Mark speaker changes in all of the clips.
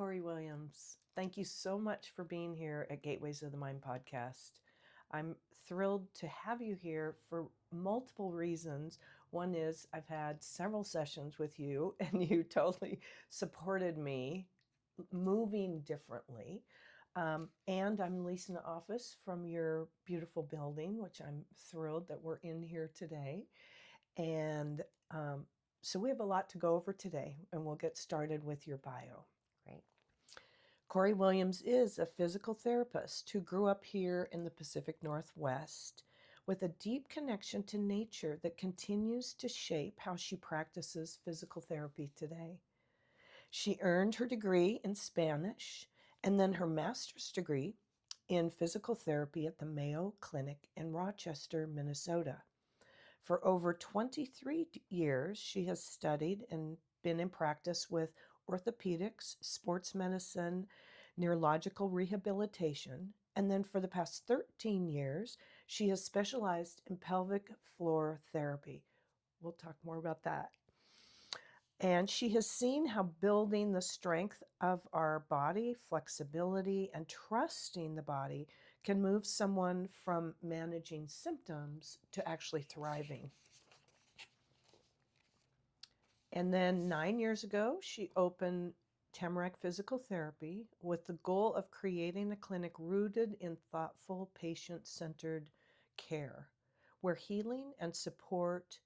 Speaker 1: Corey Williams. Thank you so much for being here at Gateways of the Mind podcast. I'm thrilled to have you here for multiple reasons. One is I've had several sessions with you and you totally supported me moving differently. And I'm leasing an office from your beautiful building, which I'm thrilled that we're in here today. And so we have a lot to go over today, and we'll get started with your bio.
Speaker 2: Great.
Speaker 1: Corey Williams is a physical therapist who grew up here in the Pacific Northwest with a deep connection to nature that continues to shape how she practices physical therapy today. She earned her degree in Spanish and then her master's degree in physical therapy at the Mayo Clinic in Rochester, Minnesota. For over 23 years, she has studied and been in practice with orthopedics, sports medicine, neurological rehabilitation, and then for the past 13 years, she has specialized in pelvic floor therapy. We'll talk more about that. And she has seen how building the strength of our body, flexibility, and trusting the body can move someone from managing symptoms to actually thriving. And then 9 years ago, she opened Tamarack Physical Therapy with the goal of creating a clinic rooted in thoughtful, patient-centered care, where healing and support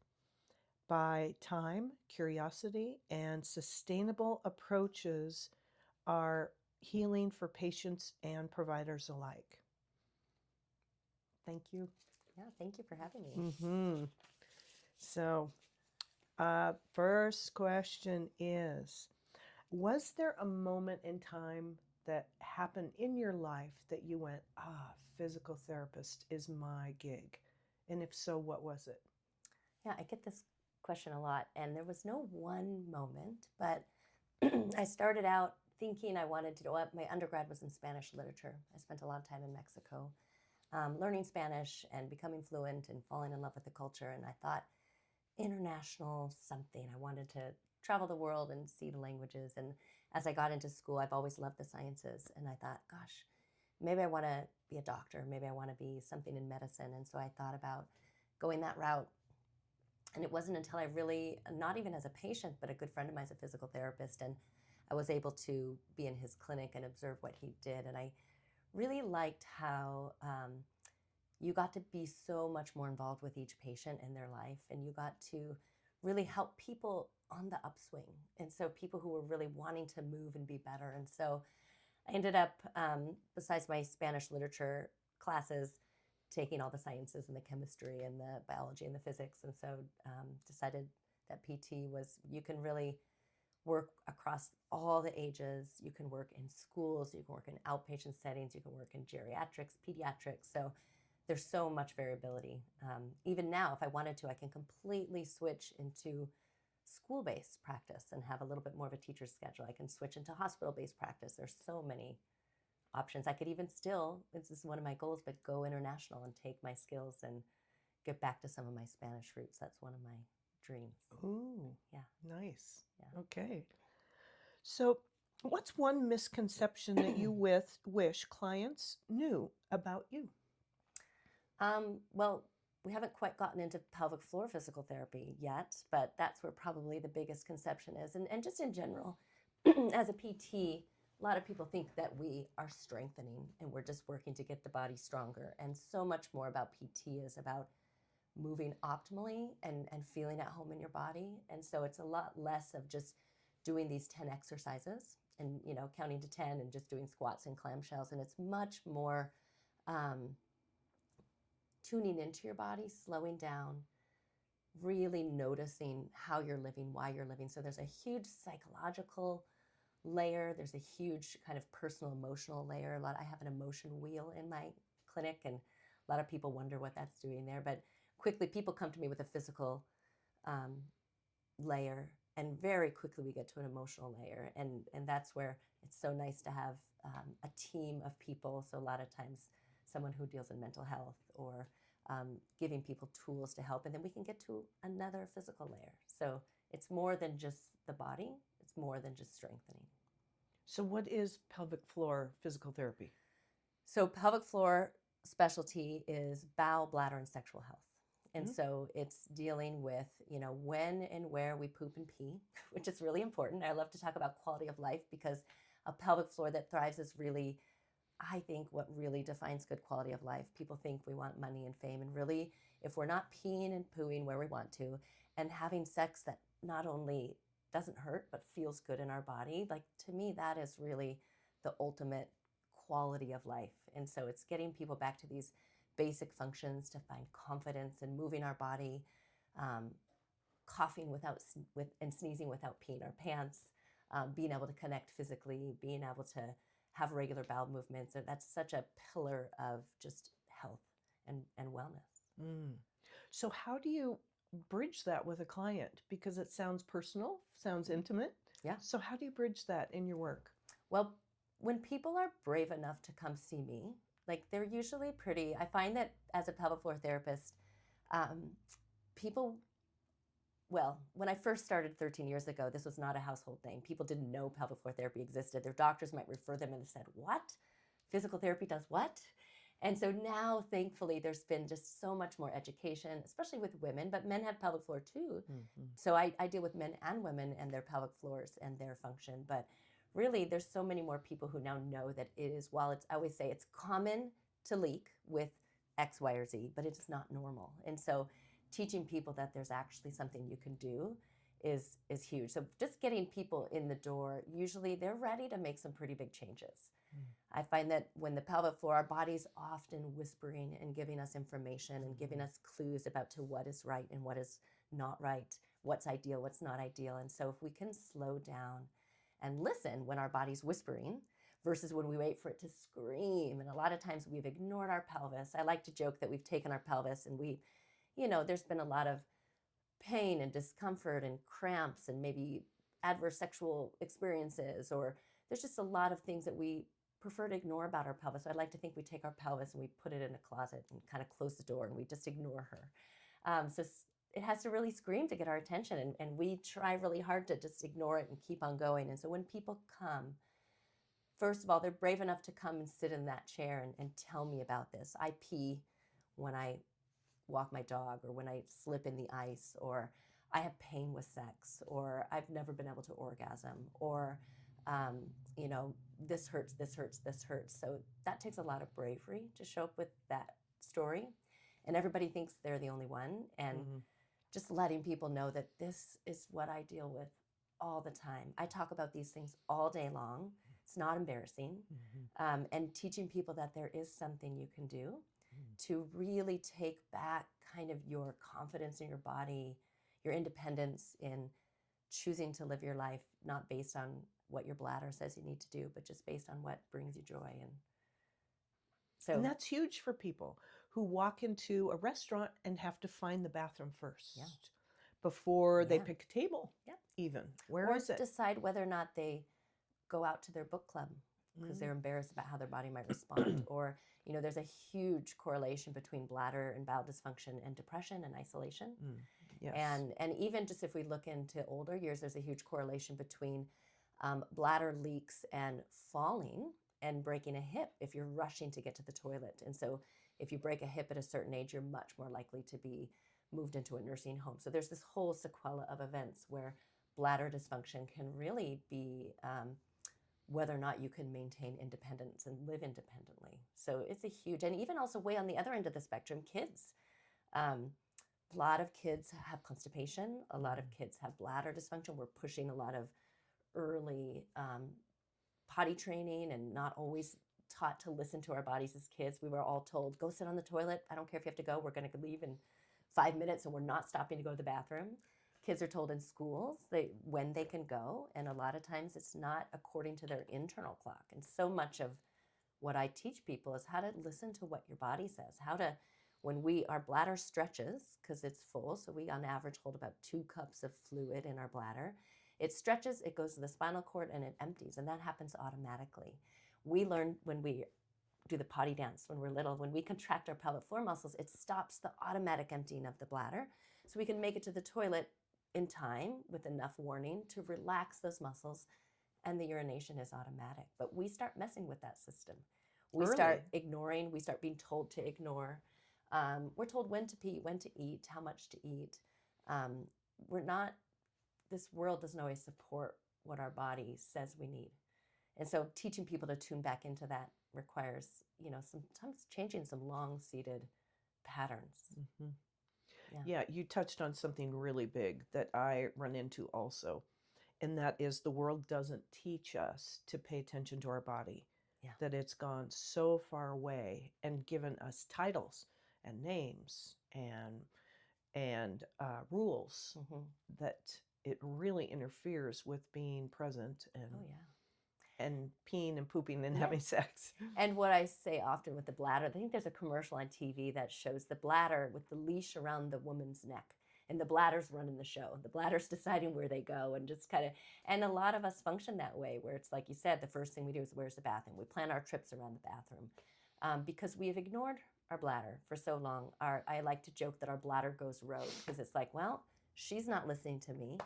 Speaker 1: by time, curiosity, and sustainable approaches are healing for patients and providers alike. Thank you.
Speaker 2: Yeah, thank you for having me.
Speaker 1: Mm-hmm. So, first question is, was there a moment in time that happened in your life that you went, physical therapist is my gig? And if so, what was it?
Speaker 2: Yeah, I get this question a lot, and there was no one moment, but I started out thinking I wanted to do. My undergrad was in Spanish literature. I spent a lot of time in Mexico learning Spanish and becoming fluent and falling in love with the culture. And I thought international something. I wanted to travel the world and see the languages. And as I got into school, I've always loved the sciences. And I thought, gosh, maybe I want to be a doctor. Maybe I want to be something in medicine. And so I thought about going that route. And it wasn't until I really, not even as a patient, but a good friend of mine is a physical therapist, and I was able to be in his clinic and observe what he did. And I really liked how you got to be so much more involved with each patient in their life, and you got to really help people on the upswing. And so people who were really wanting to move and be better. And so I ended up, besides my Spanish literature classes, taking all the sciences and the chemistry and the biology and the physics. And so decided that PT was, you can really work across all the ages. You can work in schools, you can work in outpatient settings, you can work in geriatrics, pediatrics. So there's so much variability. Even now, if I wanted to, I can completely switch into school-based practice and have a little bit more of a teacher's schedule. I can switch into hospital-based practice. There's so many options. I could even still, this is one of my goals, but go international and take my skills and get back to some of my Spanish roots. That's one of my dreams.
Speaker 1: Ooh,
Speaker 2: Yeah.
Speaker 1: nice.
Speaker 2: Yeah.
Speaker 1: Okay. So, what's one misconception that you wish clients knew about you?
Speaker 2: Well, we haven't quite gotten into pelvic floor physical therapy yet, but that's where probably the biggest conception is. And just in general, as a PT, a lot of people think that we are strengthening and we're just working to get the body stronger. And so much more about PT is about moving optimally and feeling at home in your body. And so it's a lot less of just doing these 10 exercises and, counting to 10 and just doing squats and clamshells. And it's much more tuning into your body, slowing down, really noticing how you're living, why you're living. So there's a huge psychological layer. There's a huge kind of personal emotional layer. I have an emotion wheel in my clinic, and a lot of people wonder what that's doing there. But quickly, people come to me with a physical layer, and very quickly we get to an emotional layer. And that's where it's so nice to have a team of people. So a lot of times someone who deals in mental health or giving people tools to help. And then we can get to another physical layer. So it's more than just the body. It's more than just strengthening.
Speaker 1: So, what is pelvic floor physical therapy?
Speaker 2: So pelvic floor specialty is bowel, bladder, and sexual health. And
Speaker 1: Mm.
Speaker 2: so it's dealing with, when and where we poop and pee, which is really important. I love to talk about quality of life because a pelvic floor that thrives is really, I think, what really defines good quality of life. People think we want money and fame, and really, if we're not peeing and pooing where we want to, and having sex that not only doesn't hurt but feels good in our body, like to me, that is really the ultimate quality of life. And so it's getting people back to these basic functions to find confidence in moving our body, um, coughing and sneezing without peeing our pants, being able to connect physically, being able to have regular bowel movements. That's such a pillar of just health and wellness.
Speaker 1: Mm. So, how do you bridge that with a client? Because it sounds personal, sounds intimate.
Speaker 2: Yeah.
Speaker 1: So, how do you bridge that in your work?
Speaker 2: Well, when people are brave enough to come see me, like they're usually pretty, I find that as a pelvic floor therapist, um, people, well, when I first started 13 years ago, this was not a household thing. People didn't know pelvic floor therapy existed. Their doctors might refer them and they said, "What? Physical therapy does what?" And so now, thankfully, there's been just so much more education, especially with women, but men have pelvic floor too.
Speaker 1: Mhm.
Speaker 2: So I deal with men and women and their pelvic floors and their function. But really, there's so many more people who now know that it is, while it's, I always say it's common to leak with X, Y, or Z, but it is not normal. And so teaching people that there's actually something you can do is huge. So just getting people in the door, usually they're ready to make some pretty big changes. I find that when the pelvic floor, our body's often whispering and giving us information and giving us clues about to what is right and what is not right, what's ideal, what's not ideal. And so if we can slow down and listen when our body's whispering versus when we wait for it to scream. And a lot of times we've ignored our pelvis. I like to joke that we've taken our pelvis and there's been a lot of pain and discomfort and cramps and maybe adverse sexual experiences, or there's just a lot of things that we prefer to ignore about our pelvis. So I'd like to think we take our pelvis and we put it in a closet and kind of close the door and we just ignore her. So it has to really scream to get our attention, and we try really hard to just ignore it and keep on going. And so when people come, first of all, they're brave enough to come and sit in that chair and tell me about this. I pee when I walk my dog, or when I slip in the ice, or I have pain with sex, or I've never been able to orgasm, or um, this hurts, this hurts, this hurts. So that takes a lot of bravery to show up with that story, and everybody thinks they're the only one. And
Speaker 1: Mhm.
Speaker 2: just letting people know that this is what I deal with all the time. I talk about these things all day long. It's not embarrassing.
Speaker 1: Mhm.
Speaker 2: And teaching people that there is something you can do
Speaker 1: Mm.
Speaker 2: to really take back kind of your confidence in your body, your independence in choosing to live your life, not based on what your bladder says you need to do, but just based on what brings you joy. And
Speaker 1: And
Speaker 2: so,
Speaker 1: that's huge for people who walk into a restaurant and have to find the bathroom first
Speaker 2: yeah,
Speaker 1: before they
Speaker 2: yeah,
Speaker 1: pick a table,
Speaker 2: yeah.
Speaker 1: even. Where
Speaker 2: Or
Speaker 1: is it?
Speaker 2: decide whether or not they go out to their book club because
Speaker 1: Mm.
Speaker 2: they're embarrassed about how their body might respond. Or, there's a huge correlation between bladder and bowel dysfunction and depression and isolation.
Speaker 1: Mm. Yes.
Speaker 2: And even just if we look into older years, there's a huge correlation between bladder leaks and falling and breaking a hip if you're rushing to get to the toilet. And so if you break a hip at a certain age, you're much more likely to be moved into a nursing home. So there's this whole sequela of events where bladder dysfunction can really be whether or not you can maintain independence and live independently. So it's a huge, and even also way on the other end of the spectrum, kids. Um, a lot of kids have constipation. A lot of kids have bladder dysfunction. We're pushing a lot of early potty training and not always taught to listen to our bodies as kids. We were all told, go sit on the toilet. I don't care if you have to go. We're going to leave in 5 minutes and we're not stopping to go to the bathroom. Kids are told in schools when they can go, and a lot of times it's not according to their internal clock. And so much of what I teach people is how to listen to what your body says, how to, when our bladder stretches because it's full, so we on average hold about 2 cups of fluid in our bladder. It stretches, it goes to the spinal cord, and it empties, and that happens automatically. We learn when we do the potty dance when we're little, when we contract our pelvic floor muscles, it stops the automatic emptying of the bladder, so we can make it to the toilet in time with enough warning to relax those muscles and the urination is automatic. But we start messing with that system. We
Speaker 1: Early.
Speaker 2: start ignoring, we start being told to ignore. We're told when to pee, when to eat, how much to eat. We're not, this world doesn't always support what our body says we need. And so teaching people to tune back into that requires, sometimes changing some long-seated patterns.
Speaker 1: Mm-hmm.
Speaker 2: Yeah.
Speaker 1: Yeah, you touched on something really big that I run into also, and that is the world doesn't teach us to pay attention to our body.
Speaker 2: Yeah.
Speaker 1: That it's gone so far away and given us titles and names and rules
Speaker 2: Mm-hmm.
Speaker 1: that it really interferes with being present and
Speaker 2: Oh, yeah.
Speaker 1: and peeing and pooping and
Speaker 2: Yeah.
Speaker 1: having sex.
Speaker 2: And what I say often with the bladder, I think there's a commercial on TV that shows the bladder with the leash around the woman's neck. And the bladder's running the show. The bladder's deciding where they go and just kind of, and a lot of us function that way where it's like you said, the first thing we do is where's the bathroom? We plan our trips around the bathroom because we have ignored our bladder for so long. I like to joke that our bladder goes rogue because it's like, well, she's not listening to me.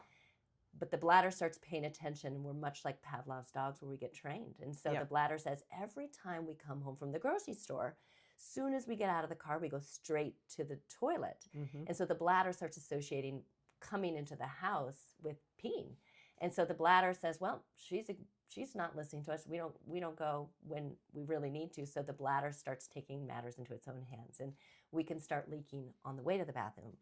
Speaker 2: But the bladder starts paying attention, and we're much like Pavlov's dogs where we get trained. And so
Speaker 1: Yeah.
Speaker 2: the bladder says every time we come home from the grocery store, soon as we get out of the car, we go straight to the toilet.
Speaker 1: Mm-hmm.
Speaker 2: And so the bladder starts associating coming into the house with peeing. And so the bladder says, well, she's not listening to us. We don't go when we really need to. So the bladder starts taking matters into its own hands, and we can start leaking on the way to the bathroom.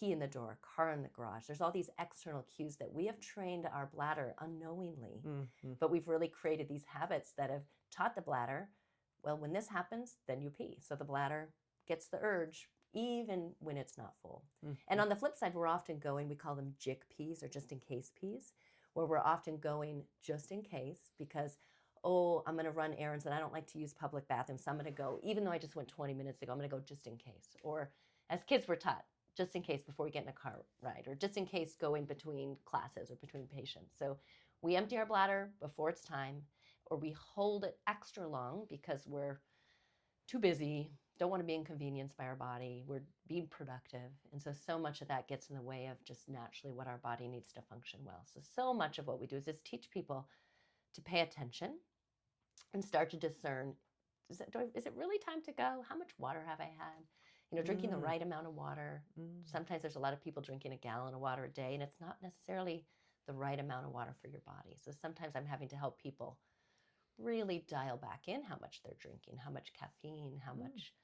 Speaker 2: Key in the door, car in the garage. There's all these external cues that we have trained our bladder unknowingly,
Speaker 1: Mm-hmm.
Speaker 2: but we've really created these habits that have taught the bladder, well, when this happens, then you pee. So the bladder gets the urge even when it's not full.
Speaker 1: Mm-hmm.
Speaker 2: And on the flip side, we're often going, we call them jick pees or just in case pees, where we're often going just in case because, oh, I'm going to run errands and I don't like to use public bathrooms. So I'm going to go, even though I just went 20 minutes ago, I'm going to go just in case. Or as kids were taught, just in case before we get in a car ride, or just in case going between classes or between patients. So we empty our bladder before it's time, or we hold it extra long because we're too busy, don't want to be inconvenienced by our body, we're being productive. And so much of that gets in the way of just naturally what our body needs to function well. So much of what we do is just teach people to pay attention and start to discern, is it really time to go? How much water have I had? Drinking the right amount of water. Sometimes there's a lot of people drinking a gallon of water a day, and it's not necessarily the right amount of water for your body. So sometimes I'm having to help people really dial back in how much they're drinking, how much caffeine, how much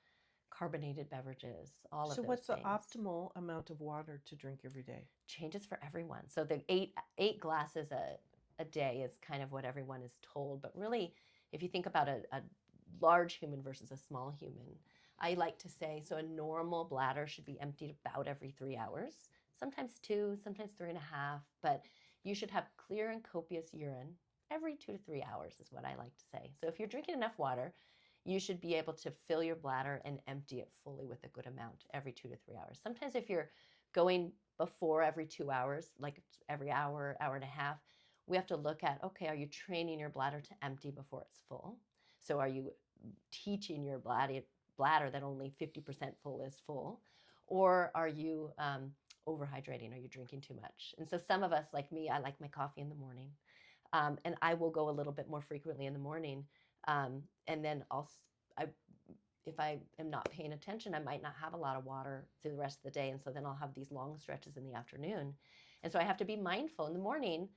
Speaker 2: carbonated beverages, all of those
Speaker 1: So what's the
Speaker 2: things.
Speaker 1: optimal amount of water to drink every day?
Speaker 2: Changes for everyone. So the eight glasses a day is kind of what everyone is told. But really, if you think about a large human versus a small human, I like to say, so a normal bladder should be emptied about every 3 hours, sometimes 2, sometimes 3.5, but you should have clear and copious urine every 2 to 3 hours is what I like to say. So if you're drinking enough water, you should be able to fill your bladder and empty it fully with a good amount every 2 to 3 hours. Sometimes if you're going before every 2 hours, like every hour, hour and a half, we have to look at, okay, are you training your bladder to empty before it's full? So are you teaching your bladder that only 50% full is full? Or are you overhydrating? Are you drinking too much? And so some of us, like me, I like my coffee in the morning. And I will go a little bit more frequently in the morning. And then if I am not paying attention, I might not have a lot of water through the rest of the day. And so then I'll have these long stretches in the afternoon. And so I have to be mindful in the morning.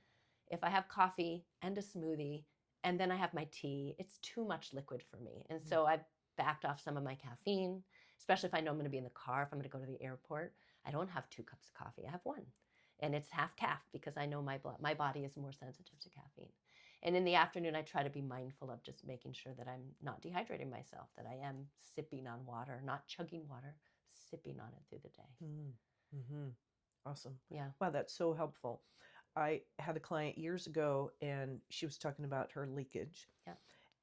Speaker 2: If I have coffee and a smoothie and then I have my tea, it's too much liquid for me. And so I've backed off some of my caffeine, especially if I know I'm going to be in the car, if I'm going to go to the airport. I don't have 2 cups of coffee. I have 1. And it's half calf because I know my body is more sensitive to caffeine. And in the afternoon, I try to be mindful of just making sure that I'm not dehydrating myself, that I am sipping on water, not chugging water, sipping on it through the day.
Speaker 1: Mm-hmm. Awesome.
Speaker 2: Yeah.
Speaker 1: Wow, that's so helpful. I had a client years ago, and she was talking about her leakage.
Speaker 2: Yeah.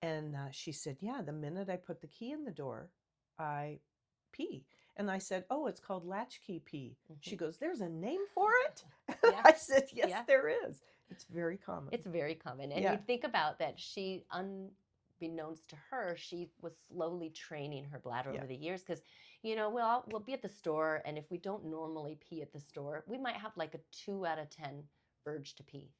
Speaker 1: And she said, yeah, the minute I put the key in the door, I pee. And I said, oh, it's called latchkey pee.
Speaker 2: Mm-hmm.
Speaker 1: She goes, there's a name for it?
Speaker 2: Yeah.
Speaker 1: I said, yes,
Speaker 2: Yeah.
Speaker 1: there is. It's very common.
Speaker 2: It's very common. And
Speaker 1: Yeah.
Speaker 2: you think about that, she, unbeknownst to her, she was slowly training her bladder over the years because, we'll be at the store, and if we don't normally pee at the store, we might have like a 2 out of 10 urge to pee.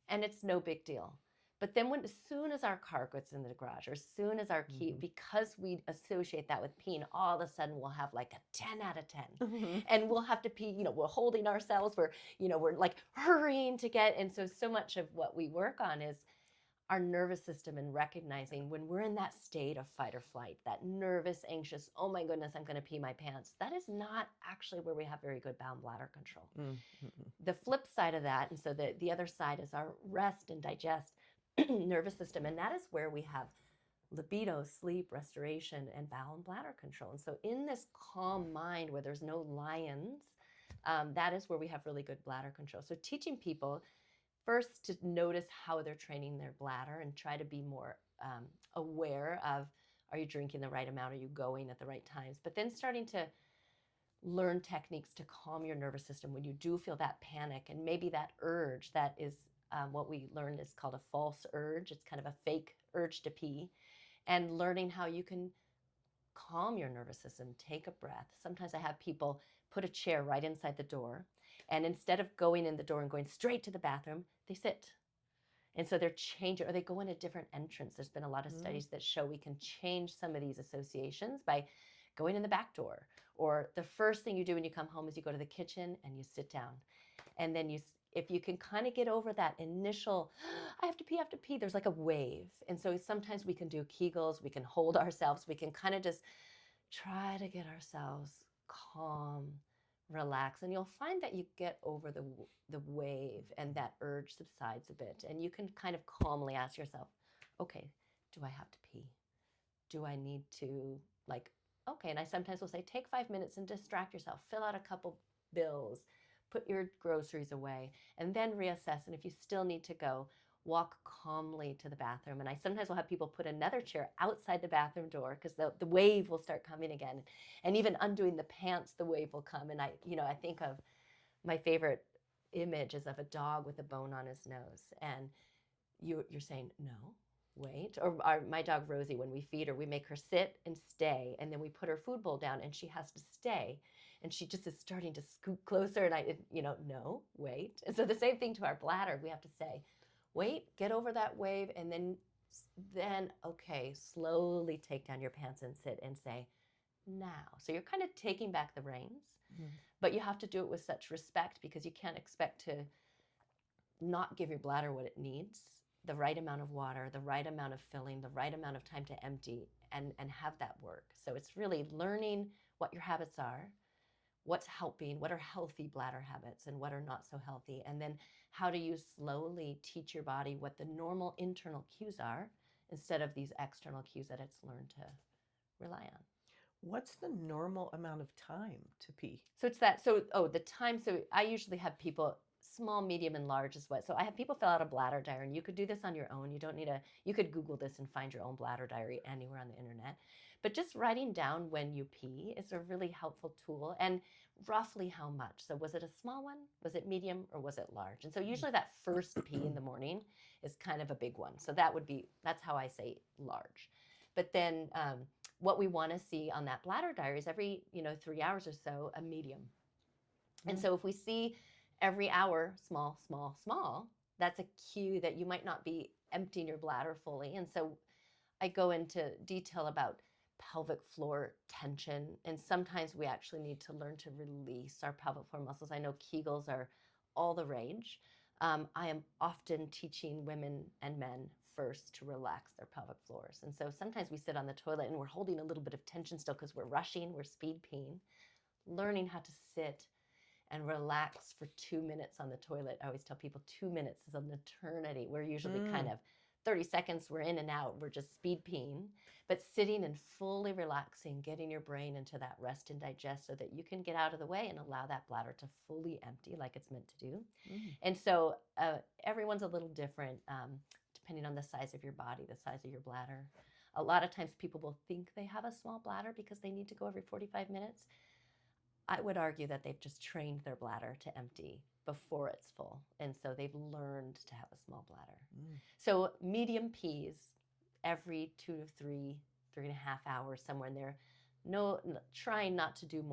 Speaker 2: And it's no big deal. But then as soon as our car gets in the garage, or as soon as our key, because we associate that with peeing, all of a sudden we'll have like a 10 out of 10. And we'll have to pee, we're holding ourselves, we're like hurrying to get. And so much of what we work on is our nervous system and recognizing when we're in that state of fight or flight, that nervous, anxious, oh my goodness, I'm going to pee my pants. That is not actually where we have very good bowel and bladder control. The flip side of that, and so the other side is our rest and digest nervous system. And that is where we have libido, sleep, restoration, and bowel and bladder control. And so in this calm mind where there's no lions, that is where we have really good bladder control. So teaching people first to notice how they're training their bladder and try to be more aware of, are you drinking the right amount? Are you going at the right times? But then starting to learn techniques to calm your nervous system when you do feel that panic and maybe that urge that is what we learned is called a false urge. It's kind of a fake urge to pee, and learning how you can calm your nervous system, take a breath. Sometimes I have people put a chair right inside the door, and instead of going in the door and going straight to the bathroom, they sit. And so they're changing, or they go in a different entrance. There's been a lot of studies that show we can change some of these associations by going in the back door. Or the first thing you do when you come home is you go to the kitchen and you sit down. And then if you can kind of get over that initial, I have to pee, there's like a wave. And so sometimes we can do Kegels, we can hold ourselves, we can kind of just try to get ourselves calm, relax, and you'll find that you get over the wave and that urge subsides a bit, and you can kind of calmly ask yourself, okay, do I have to pee? Do I need to, like, okay, and I sometimes will say, take 5 minutes and distract yourself, fill out a couple bills, put your groceries away, and then reassess, and if you still need to go, walk calmly to the bathroom. And I sometimes will have people put another chair outside the bathroom door because the wave will start coming again. And even undoing the pants, the wave will come. And I think of my favorite image is of a dog with a bone on his nose. And you're saying, no, wait. Or my dog Rosie, when we feed her, we make her sit and stay. And then we put her food bowl down and she has to stay. And she just is starting to scoot closer. And no, wait. And so the same thing to our bladder. We have to say, wait, get over that wave, and then okay, slowly take down your pants and sit and say, now. So you're kind of taking back the reins, but you have to do it with such respect because you can't expect to not give your bladder what it needs, the right amount of water, the right amount of filling, the right amount of time to empty, and have that work. So it's really learning what your habits are, what's helping, what are healthy bladder habits and what are not so healthy, and then how do you slowly teach your body what the normal internal cues are instead of these external cues that it's learned to rely on.
Speaker 1: What's the normal amount of time to pee?
Speaker 2: So it's the time. So I usually have people, small, medium, and large is what. So I have people fill out a bladder diary, and you could do this on your own. You could Google this and find your own bladder diary anywhere on the internet. But just writing down when you pee is a really helpful tool, and roughly how much. So was it a small one? Was it medium? Or was it large? And so usually that first pee in the morning is kind of a big one. So that's how I say large. But then what we want to see on that bladder diary is every 3 hours or so a medium. And so if we see every hour small, small, small, that's a cue that you might not be emptying your bladder fully. And so I go into detail about pelvic floor tension, and sometimes we actually need to learn to release our pelvic floor muscles. I know Kegels are all the rage. I am often teaching women and men first to relax their pelvic floors. And so sometimes we sit on the toilet and we're holding a little bit of tension still because we're rushing, we're speed peeing. Learning how to sit and relax for 2 minutes on the toilet. I always tell people 2 minutes is an eternity. We're usually kind of 30 seconds, we're in and out, we're just speed peeing. But sitting and fully relaxing, getting your brain into that rest and digest so that you can get out of the way and allow that bladder to fully empty like it's meant to do. And so everyone's a little different depending on the size of your body, the size of your bladder. A lot of times people will think they have a small bladder because they need to go every 45 minutes. I would argue that they've just trained their bladder to empty before it's full. And so they've learned to have a small bladder. So medium pees every 2 to 3.5 hours, somewhere in there. Trying not to do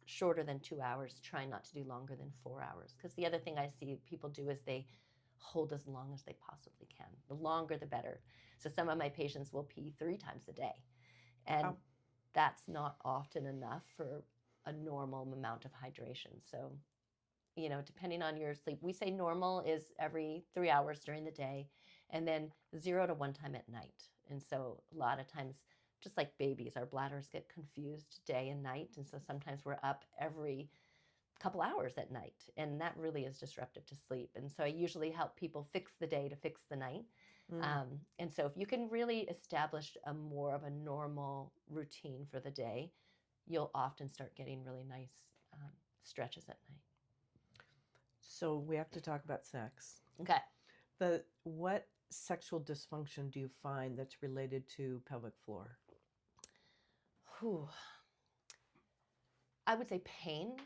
Speaker 2: shorter than 2 hours, trying not to do longer than 4 hours. Because the other thing I see people do is they hold as long as they possibly can. The longer, the better. So some of my patients will pee 3 times a day. And
Speaker 1: Wow.
Speaker 2: that's not often enough for a normal amount of hydration. So, depending on your sleep, we say normal is every 3 hours during the day and then 0 to 1 time at night. And so a lot of times, just like babies, our bladders get confused day and night. And so sometimes we're up every couple hours at night, and that really is disruptive to sleep. And so I usually help people fix the day to fix the night.
Speaker 1: Mm.
Speaker 2: And so if you can really establish a more of a normal routine for the day, you'll often start getting really nice stretches at night.
Speaker 1: So we have to talk about sex.
Speaker 2: Okay.
Speaker 1: What sexual dysfunction do you find that's related to pelvic floor?
Speaker 2: Whew. I would say pain.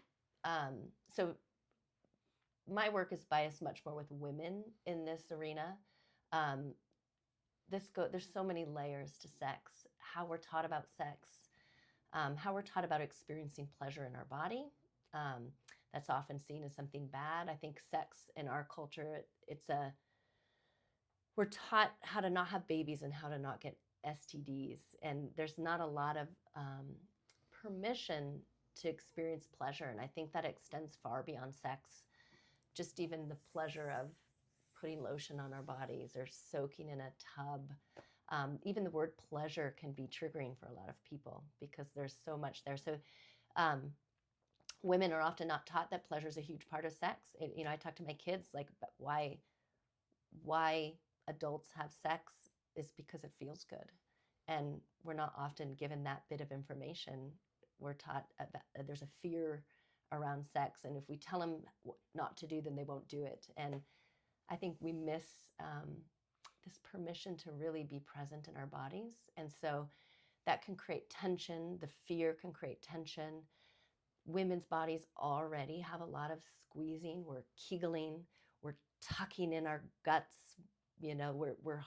Speaker 2: So my work is biased much more with women in this arena. Um, there's so many layers to sex, how we're taught about sex, how we're taught about experiencing pleasure in our body. That's often seen as something bad. I think sex in our culture, we're taught how to not have babies and how to not get STDs, and there's not a lot of permission to experience pleasure. And I think that extends far beyond sex. Just even the pleasure of putting lotion on our bodies or soaking in a tub. Even the word pleasure can be triggering for a lot of people because there's so much there. So women are often not taught that pleasure is a huge part of sex. I talk to my kids like why adults have sex is because it feels good. And we're not often given that bit of information. We're taught there's a fear around sex, and if we tell them not to do, then they won't do it. And I think we miss this permission to really be present in our bodies. And so that can create tension. The fear can create tension. Women's bodies already have a lot of squeezing. We're kegling. We're tucking in our guts. We're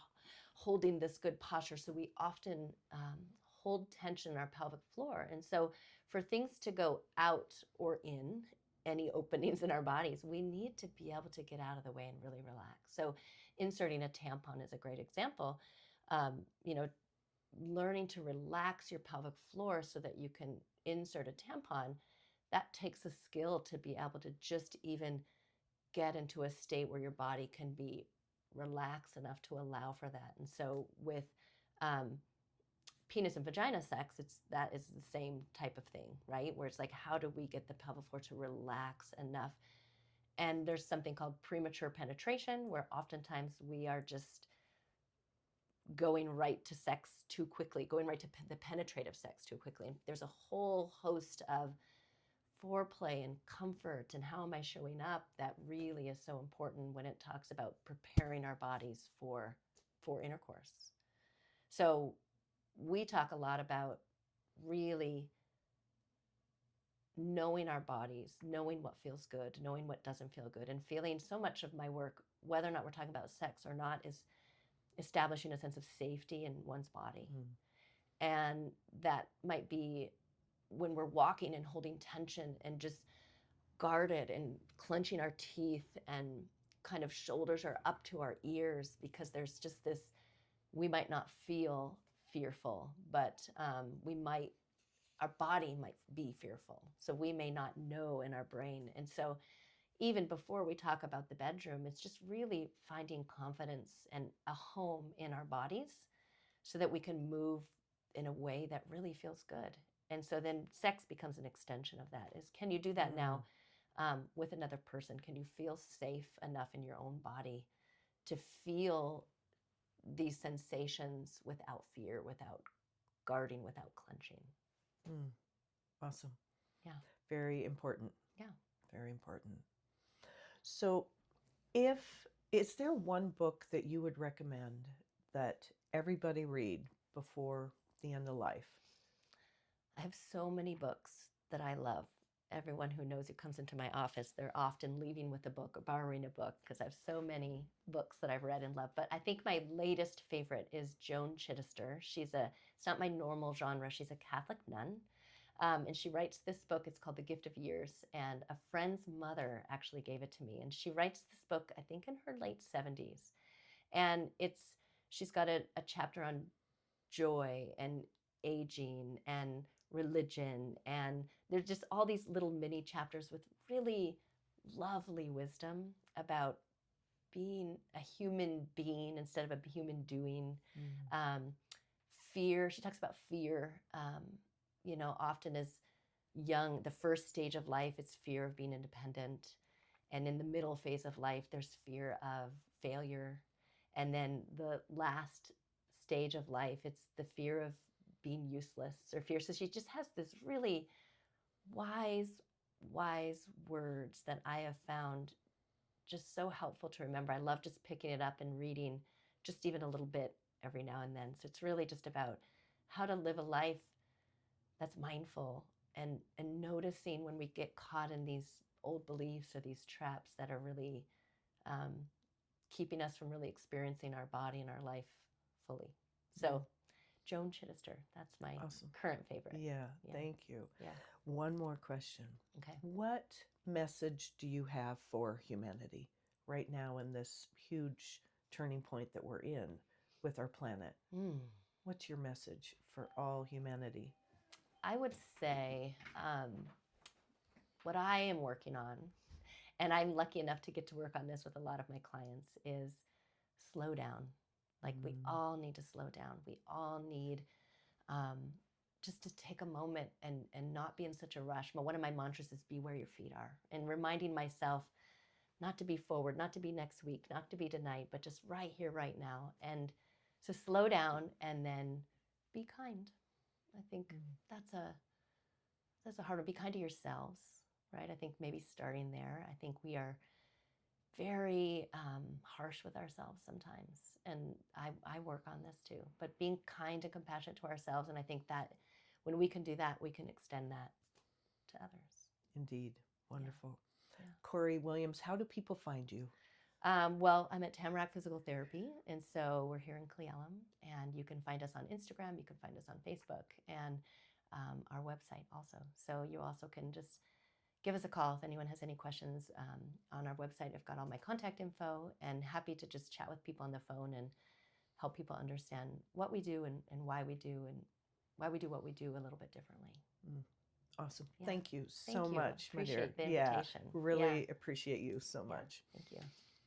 Speaker 2: holding this good posture. So we often hold tension in our pelvic floor. And so for things to go out or in any openings in our bodies, we need to be able to get out of the way and really relax. So inserting a tampon is a great example. Learning to relax your pelvic floor so that you can insert a tampon, that takes a skill to be able to just even get into a state where your body can be relaxed enough to allow for that. And so with penis and vagina sex, that is the same type of thing, right? Where it's like, how do we get the pelvic floor to relax enough? And there's something called premature penetration, where oftentimes we are just going right to sex too quickly, going right to the penetrative sex too quickly. And there's a whole host of foreplay and comfort and how am I showing up that really is so important when it talks about preparing our bodies for intercourse. So we talk a lot about really knowing our bodies, knowing what feels good, knowing what doesn't feel good, and feeling so much of my work, whether or not we're talking about sex or not, is establishing a sense of safety in one's body. And that might be when we're walking and holding tension and just guarded and clenching our teeth and kind of shoulders are up to our ears because there's just this, we might not feel fearful, but our body might be fearful. So we may not know in our brain. And so even before we talk about the bedroom, it's just really finding confidence and a home in our bodies so that we can move in a way that really feels good. And so then sex becomes an extension of that. Is can you do that now with another person? Can you feel safe enough in your own body to feel these sensations without fear, without guarding, without clenching?
Speaker 1: Awesome.
Speaker 2: Yeah.
Speaker 1: Very important.
Speaker 2: Yeah.
Speaker 1: Very important. So is there one book that you would recommend that everybody read before the end of life?
Speaker 2: I have so many books that I love. Everyone who knows who comes into my office, they're often leaving with a book or borrowing a book because I have so many books that I've read and loved. But I think my latest favorite is Joan Chittister. It's not my normal genre. She's a Catholic nun. And she writes this book. It's called The Gift of Years. And a friend's mother actually gave it to me. And she writes this book, I think, in her late 70s. And she's got a chapter on joy and aging and religion. And there's just all these little mini chapters with really lovely wisdom about being a human being instead of a human doing. Um, fear, she talks about fear, often as young, the first stage of life, it's fear of being independent. And in the middle phase of life, there's fear of failure. And then the last stage of life, it's the fear of being useless or fear. So she just has this really wise, wise words that I have found just so helpful to remember. I love just picking it up and reading just even a little bit every now and then. So it's really just about how to live a life that's mindful and noticing when we get caught in these old beliefs or these traps that are really um, keeping us from really experiencing our body and our life fully. So Joan Chittister, that's my
Speaker 1: Awesome.
Speaker 2: current favorite.
Speaker 1: Yeah, thank you.
Speaker 2: Yeah.
Speaker 1: One more question.
Speaker 2: Okay.
Speaker 1: What message do you have for humanity right now in this huge turning point that we're in with our planet? What's your message for all humanity?
Speaker 2: I would say what I am working on, and I'm lucky enough to get to work on this with a lot of my clients, is slow down. Like we all need to slow down. We all need just to take a moment and not be in such a rush. One of my mantras is be where your feet are, and reminding myself not to be forward, not to be next week, not to be tonight, but just right here, right now. And so slow down and then be kind. I think that's a hard one. Be kind to yourselves, right? I think maybe starting there. I think we are very harsh with ourselves sometimes, and I work on this too. But being kind and compassionate to ourselves, and I think that when we can do that, we can extend that to others.
Speaker 1: Indeed. Wonderful.
Speaker 2: Yeah.
Speaker 1: Corey Williams, how do people find you?
Speaker 2: Well, I'm at Tamarack Physical Therapy, and so we're here in Cle Elum, and you can find us on Instagram, you can find us on Facebook, and our website also. So you also can just give us a call if anyone has any questions. On our website, I've got all my contact info, and happy to just chat with people on the phone and help people understand what we do and why we do and why we do what we do a little bit differently.
Speaker 1: Awesome.
Speaker 2: Yeah.
Speaker 1: Thank you so
Speaker 2: Thank you.
Speaker 1: much, my dear.
Speaker 2: Appreciate the invitation.
Speaker 1: Really appreciate you so much.
Speaker 2: Thank you.